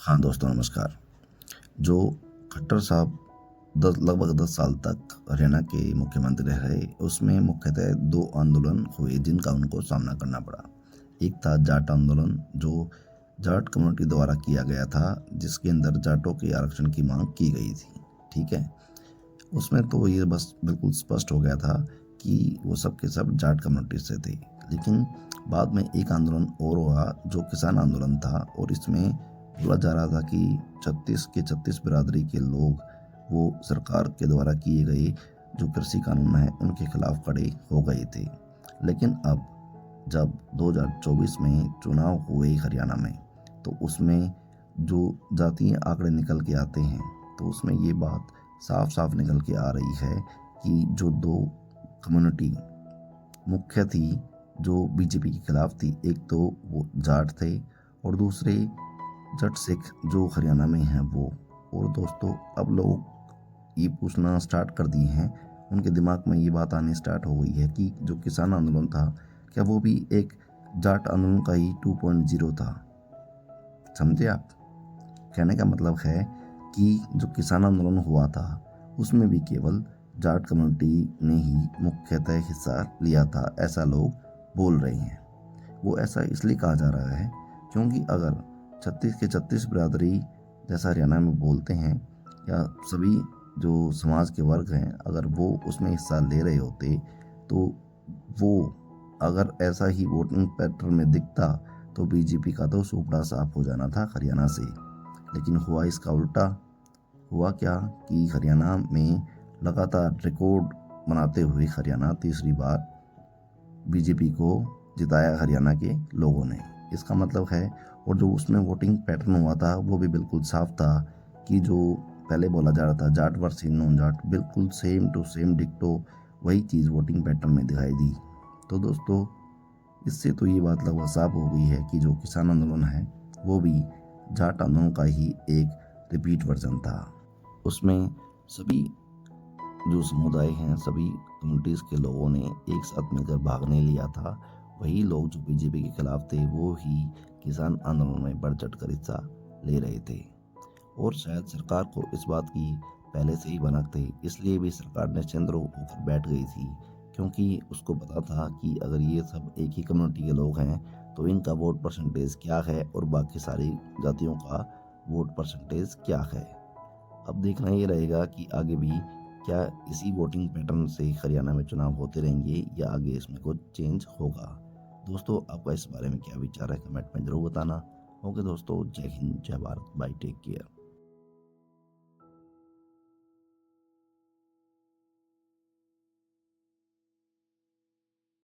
हाँ दोस्तों, नमस्कार। जो खट्टर साहब लगभग 10 साल तक हरियाणा के मुख्यमंत्री रहे, उसमें मुख्यतः 2 आंदोलन हुए जिनका उनको सामना करना पड़ा। एक था जाट आंदोलन, जो जाट कम्युनिटी द्वारा किया गया था, जिसके अंदर जाटों के आरक्षण की मांग की गई थी। ठीक है? उसमें तो ये बस बिल्कुल स्पष्ट हो गया था कि वो सब के सब जाट कम्युनिटी से थे। लेकिन बाद में एक आंदोलन और हुआ जो किसान आंदोलन था, और इसमें बोला जा रहा था कि 36 के 36 बिरादरी के लोग वो सरकार के द्वारा किए गए जो कृषि कानून हैं उनके खिलाफ खड़े हो गए थे। लेकिन अब जब 2024 में चुनाव हुए हरियाणा में, तो उसमें जो जातीय आंकड़े निकल के आते हैं, तो उसमें ये बात साफ साफ निकल के आ रही है कि जो 2 कम्युनिटी मुख्य थी जो बीजेपी के खिलाफ थी, एक तो वो जाट थे और दूसरे जट सिख जो हरियाणा में हैं वो। और दोस्तों, अब लोग ये पूछना स्टार्ट कर दिए हैं, उनके दिमाग में ये बात आने स्टार्ट हो गई है कि जो किसान आंदोलन था, क्या वो भी एक जाट आंदोलन का ही 2.0 था। समझे आप? कहने का मतलब है कि जो किसान आंदोलन हुआ था उसमें भी केवल जाट कम्युनिटी ने ही मुख्यतः हिस्सा लिया था, ऐसा लोग बोल रहे हैं। वो ऐसा इसलिए कहा जा रहा है क्योंकि अगर 36 के 36 बिरादरी जैसा हरियाणा में बोलते हैं, या सभी जो समाज के वर्ग हैं, अगर वो उसमें हिस्सा ले रहे होते, तो वो अगर ऐसा ही वोटिंग पैटर्न में दिखता तो बीजेपी का तो सुपड़ा साफ हो जाना था हरियाणा से। लेकिन हुआ इसका उल्टा। हुआ क्या कि हरियाणा में लगातार रिकॉर्ड बनाते हुए हरियाणा तीसरी बार बीजेपी को जिताया हरियाणा के लोगों ने। इसका मतलब है, और जो उसमें वोटिंग पैटर्न हुआ था वो भी बिल्कुल साफ था कि जो पहले बोला जा रहा था जाट वर्सेस नॉन जाट, बिल्कुल सेम टू सेम डिक्टो वही चीज़ वोटिंग पैटर्न में दिखाई दी। तो दोस्तों, इससे तो ये बात लगभग साफ हो गई है कि जो किसान आंदोलन है वो भी जाट आंदोलन का ही एक रिपीट वर्जन था। उसमें सभी जो समुदाय हैं, सभी कम्युनिटीज़ के लोगों ने एक साथ मिलकर भाग नहीं लिया था। वही लोग जो बीजेपी के खिलाफ थे वो ही किसान आंदोलन में बढ़ चढ़ कर हिस्सा ले रहे थे। और शायद सरकार को इस बात की पहले से ही भनक थी, इसलिए भी सरकार निश्चिंत होकर बैठ गई थी, क्योंकि उसको पता था कि अगर ये सब एक ही कम्युनिटी के लोग हैं तो इनका वोट परसेंटेज क्या है और बाकी सारी जातियों का वोट परसेंटेज क्या है। अब देखना ये रहेगा कि आगे भी क्या इसी वोटिंग पैटर्न से हरियाणा में चुनाव होते रहेंगे या आगे इसमें कुछ चेंज होगा। दोस्तों, आपका इस बारे में क्या विचार है, कमेंट में जरूर बताना। ओके दोस्तों, जय हिंद, जय भारत, बाय, टेक केयर।